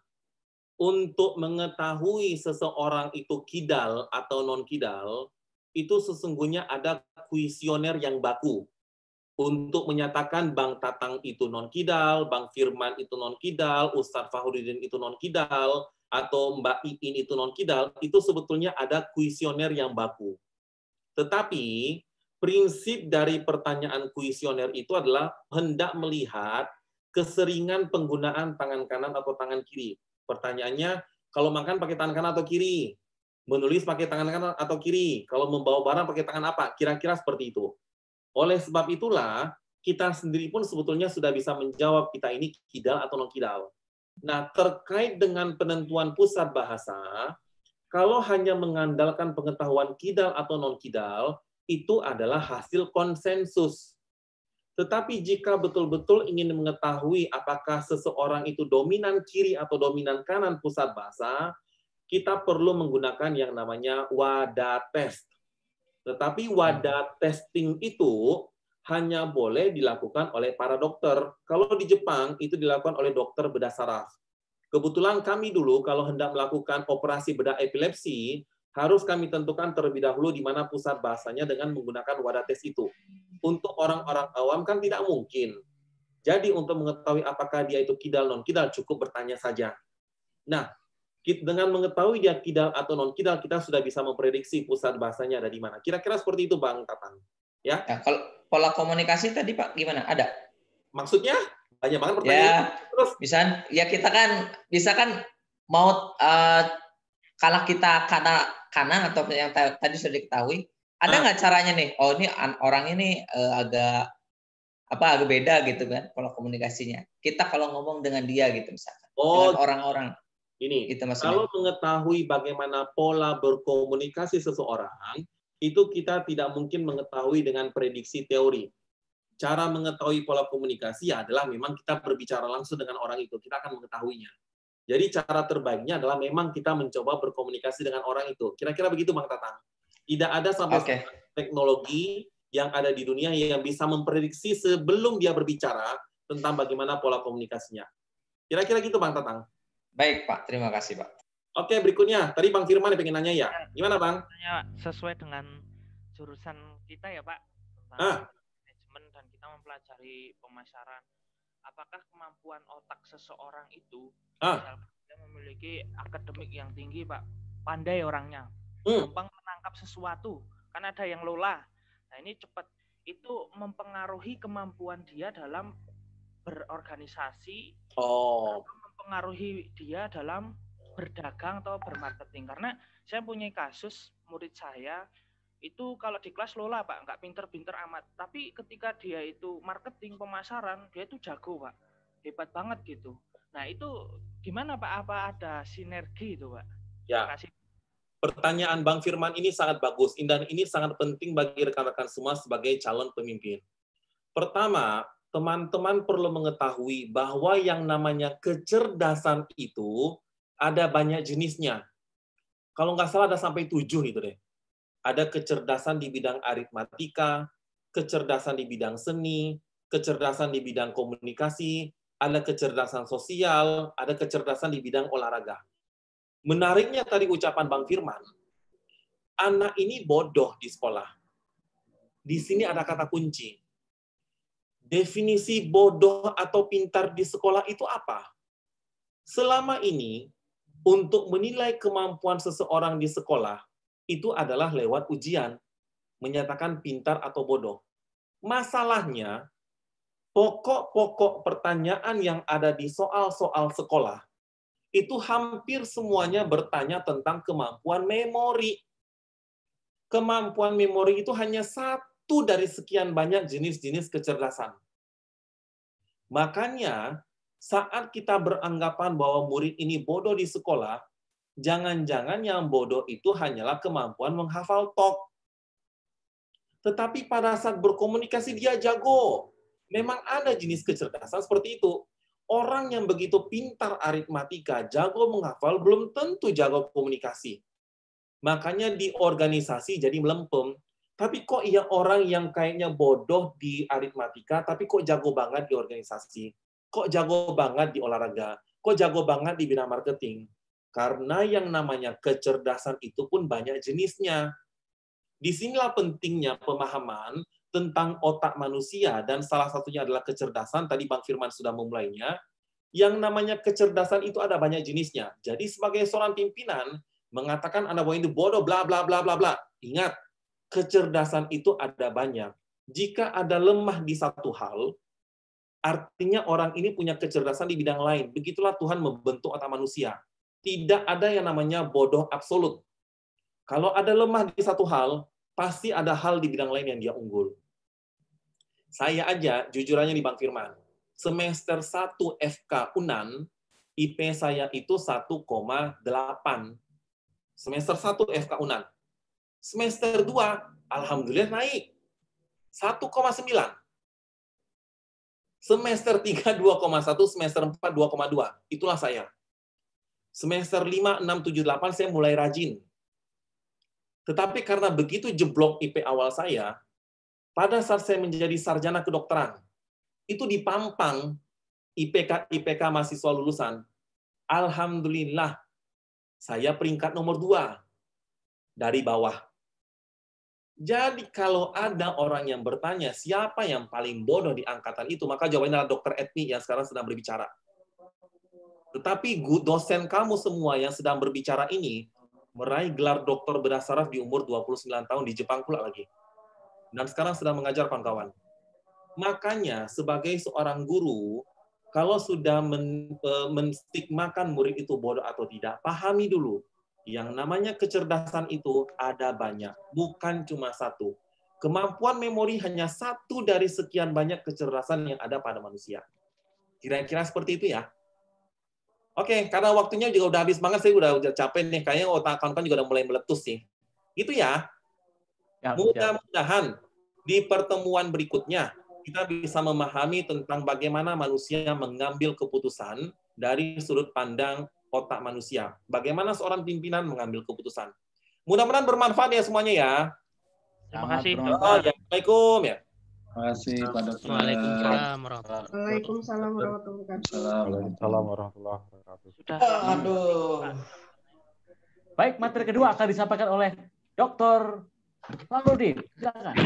untuk mengetahui seseorang itu kidal atau non kidal, itu sesungguhnya ada kuesioner yang baku. Untuk menyatakan Bang Tatang itu non kidal, Bang Firman itu non kidal, Ustadz Fahrudin itu non kidal, atau Mbak Iin itu non kidal, itu sebetulnya ada kuesioner yang baku. Tetapi prinsip dari pertanyaan kuesioner itu adalah hendak melihat keseringan penggunaan tangan kanan atau tangan kiri. Pertanyaannya, kalau makan pakai tangan kanan atau kiri? Menulis pakai tangan kanan atau kiri? Kalau membawa barang pakai tangan apa? Kira-kira seperti itu. Oleh sebab itulah, kita sendiri pun sebetulnya sudah bisa menjawab kita ini kidal atau non kidal. Nah, terkait dengan penentuan pusat bahasa, kalau hanya mengandalkan pengetahuan kidal atau non kidal, itu adalah hasil konsensus. Tetapi jika betul-betul ingin mengetahui apakah seseorang itu dominan kiri atau dominan kanan pusat bahasa, kita perlu menggunakan yang namanya WADA test. Tetapi WADA testing itu hanya boleh dilakukan oleh para dokter. Kalau di Jepang itu dilakukan oleh dokter bedah saraf. Kebetulan kami dulu kalau hendak melakukan operasi bedah epilepsi, harus kami tentukan terlebih dahulu di mana pusat bahasanya dengan menggunakan WADA test itu. Untuk orang-orang awam kan tidak mungkin. Jadi untuk mengetahui apakah dia itu kidal non-kidal cukup bertanya saja. Nah, dengan mengetahui dia kidal atau non-kidal, kita sudah bisa memprediksi pusat bahasanya ada di mana. Kira-kira seperti itu Bang Tatang. Ya? Nah, kalau pola komunikasi tadi Pak gimana? Ada? Maksudnya? Banyak banget pertanyaan. Ya, terus ya kita kan bisa kan mau kalau kita kanan atau yang tadi sudah diketahui, ada nggak caranya nih? Oh ini orang ini agak beda gitu kan pola komunikasinya. Kita kalau ngomong dengan dia gitu misalkan, dengan orang-orang. Ini, gitu kalau mengetahui bagaimana pola berkomunikasi seseorang, itu kita tidak mungkin mengetahui dengan prediksi teori. Cara mengetahui pola komunikasi adalah memang kita berbicara langsung dengan orang itu, kita akan mengetahuinya. Jadi cara terbaiknya adalah memang kita mencoba berkomunikasi dengan orang itu. Kira-kira begitu Bang Tatang. Tidak ada sampai teknologi yang ada di dunia yang bisa memprediksi sebelum dia berbicara tentang bagaimana pola komunikasinya. Kira-kira gitu Bang Tatang. Baik Pak, terima kasih Pak. Oke, berikutnya. Tadi Bang Firman yang pengen nanya ya. Gimana Bang? Sesuai dengan jurusan kita ya Pak. Manajemen dan kita mempelajari pemasaran. Apakah kemampuan otak seseorang itu misalkan dia memiliki akademik yang tinggi Pak, pandai orangnya, gampang menangkap sesuatu. Kan ada yang lola. Nah ini cepat. Itu mempengaruhi kemampuan dia dalam berorganisasi. Mempengaruhi dia dalam berdagang atau bermarketing. Karena saya punya kasus murid saya itu kalau di kelas lola Pak, nggak pinter-pinter amat. Tapi ketika dia itu marketing, pemasaran, dia itu jago Pak, hebat banget gitu. Nah itu gimana Pak? Apa ada sinergi itu Pak? Ya. Pertanyaan Bang Firman ini sangat bagus dan ini sangat penting bagi rekan-rekan semua sebagai calon pemimpin. Pertama, teman-teman perlu mengetahui bahwa yang namanya kecerdasan itu ada banyak jenisnya. Kalau nggak salah ada sampai 7 itu deh. Ada kecerdasan di bidang aritmatika, kecerdasan di bidang seni, kecerdasan di bidang komunikasi, ada kecerdasan sosial, ada kecerdasan di bidang olahraga. Menariknya tadi ucapan Bang Firman, anak ini bodoh di sekolah. Di sini ada kata kunci. Definisi bodoh atau pintar di sekolah itu apa? Selama ini, untuk menilai kemampuan seseorang di sekolah, itu adalah lewat ujian, menyatakan pintar atau bodoh. Masalahnya, pokok-pokok pertanyaan yang ada di soal-soal sekolah, itu hampir semuanya bertanya tentang kemampuan memori. Kemampuan memori itu hanya 1 satu dari sekian banyak jenis-jenis kecerdasan. Makanya, saat kita beranggapan bahwa murid ini bodoh di sekolah, jangan-jangan yang bodoh itu hanyalah kemampuan menghafal tok. Tetapi pada saat berkomunikasi dia jago. Memang ada jenis kecerdasan seperti itu. Orang yang begitu pintar aritmatika, jago menghafal, belum tentu jago komunikasi. Makanya di organisasi jadi melempem. Tapi kok ya orang yang kayaknya bodoh di aritmatika, tapi kok jago banget di organisasi? Kok jago banget di olahraga? Kok jago banget di bidang marketing? Karena yang namanya kecerdasan itu pun banyak jenisnya. Disinilah pentingnya pemahaman tentang otak manusia, dan salah satunya adalah kecerdasan. Tadi Bang Firman sudah memulainya. Yang namanya kecerdasan itu ada banyak jenisnya. Jadi sebagai seorang pimpinan, mengatakan Anda bahwa ini bodoh, bla bla bla bla bla. Ingat, kecerdasan itu ada banyak. Jika ada lemah di satu hal, artinya orang ini punya kecerdasan di bidang lain. Begitulah Tuhan membentuk otak manusia. Tidak ada yang namanya bodoh absolut. Kalau ada lemah di satu hal, pasti ada hal di bidang lain yang dia unggul. Saya aja, jujur aja nih Bang Firman, semester 1 FK UNAN, IP saya itu 1,8. Semester 1 FK UNAN. Semester 2, alhamdulillah naik. 1,9. Semester 3, 2,1. Semester 4, 2,2. Itulah saya. Semester 5, 6, 7, 8, saya mulai rajin. Tetapi karena begitu jeblok IP awal saya, pada saat saya menjadi sarjana kedokteran, itu dipampang IPK mahasiswa lulusan. Alhamdulillah, saya peringkat nomor 2 dari bawah. Jadi kalau ada orang yang bertanya siapa yang paling bodoh di angkatan itu, maka jawabannya adalah Dr. Etni yang sekarang sedang berbicara. Tetapi dosen kamu semua yang sedang berbicara ini meraih gelar doktor bedah saraf di umur 29 tahun di Jepang pula lagi. Dan sekarang sedang mengajar kawan-kawan. Makanya sebagai seorang guru, kalau sudah menstigmakan murid itu bodoh atau tidak, pahami dulu. Yang namanya kecerdasan itu ada banyak, bukan cuma satu. Kemampuan memori hanya satu dari sekian banyak kecerdasan yang ada pada manusia. Kira-kira seperti itu ya. Oke, karena waktunya juga udah habis banget, saya udah capek nih. Kayaknya otak kawan-kawan juga udah mulai meletus sih. Itu ya. Mudah-mudahan di pertemuan berikutnya kita bisa memahami tentang bagaimana manusia mengambil keputusan dari sudut pandang otak manusia. Bagaimana seorang pimpinan mengambil keputusan. Mudah-mudahan bermanfaat ya semuanya ya. Terima kasih. Assalamualaikum ya. Terima kasih Pak Dokter. Waalaikumsalam warahmatullahi wabarakatuh. Aduh. Baik, materi kedua akan disampaikan oleh Dr. Laurudin. Silakan.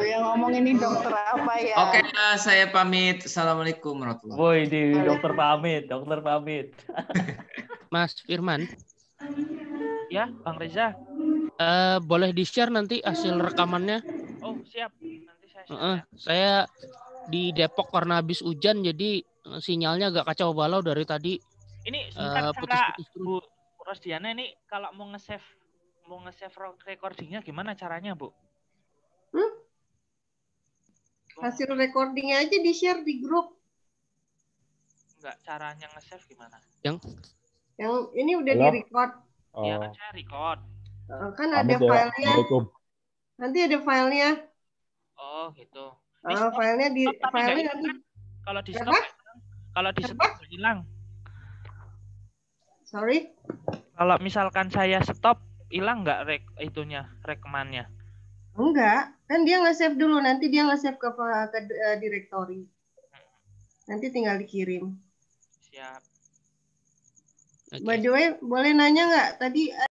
Yang ngomong ini dokter apa ya? Oke, saya pamit. Assalamualaikum warahmatullahi wabarakatuh. Woi, dokter pamit. Mas Firman. Ya, Bang Reza. Boleh di-share nanti hasil rekamannya? Oh, siap. Nanti saya share. Saya di Depok karena habis hujan, jadi sinyalnya agak kacau balau dari tadi. Ini sebentar, putus-putus. Bu Rosdiana, ini kalau mau nge-save recordingnya gimana caranya, Bu? Hasil recordingnya aja di-share di grup. Enggak, caranya nge-save gimana? Yang ini udah di-record. Iya, kan saya record. Kan ada filenya. Nanti ada filenya. Oh, gitu. Filenya nanti. Kalau di stop hilang. Sorry? Kalau misalkan saya stop, hilang nggak rekamannya? Enggak, kan dia nge-save dulu, nanti dia nge-save ke directory. Nanti tinggal dikirim. Siap. By the way, boleh nanya nggak tadi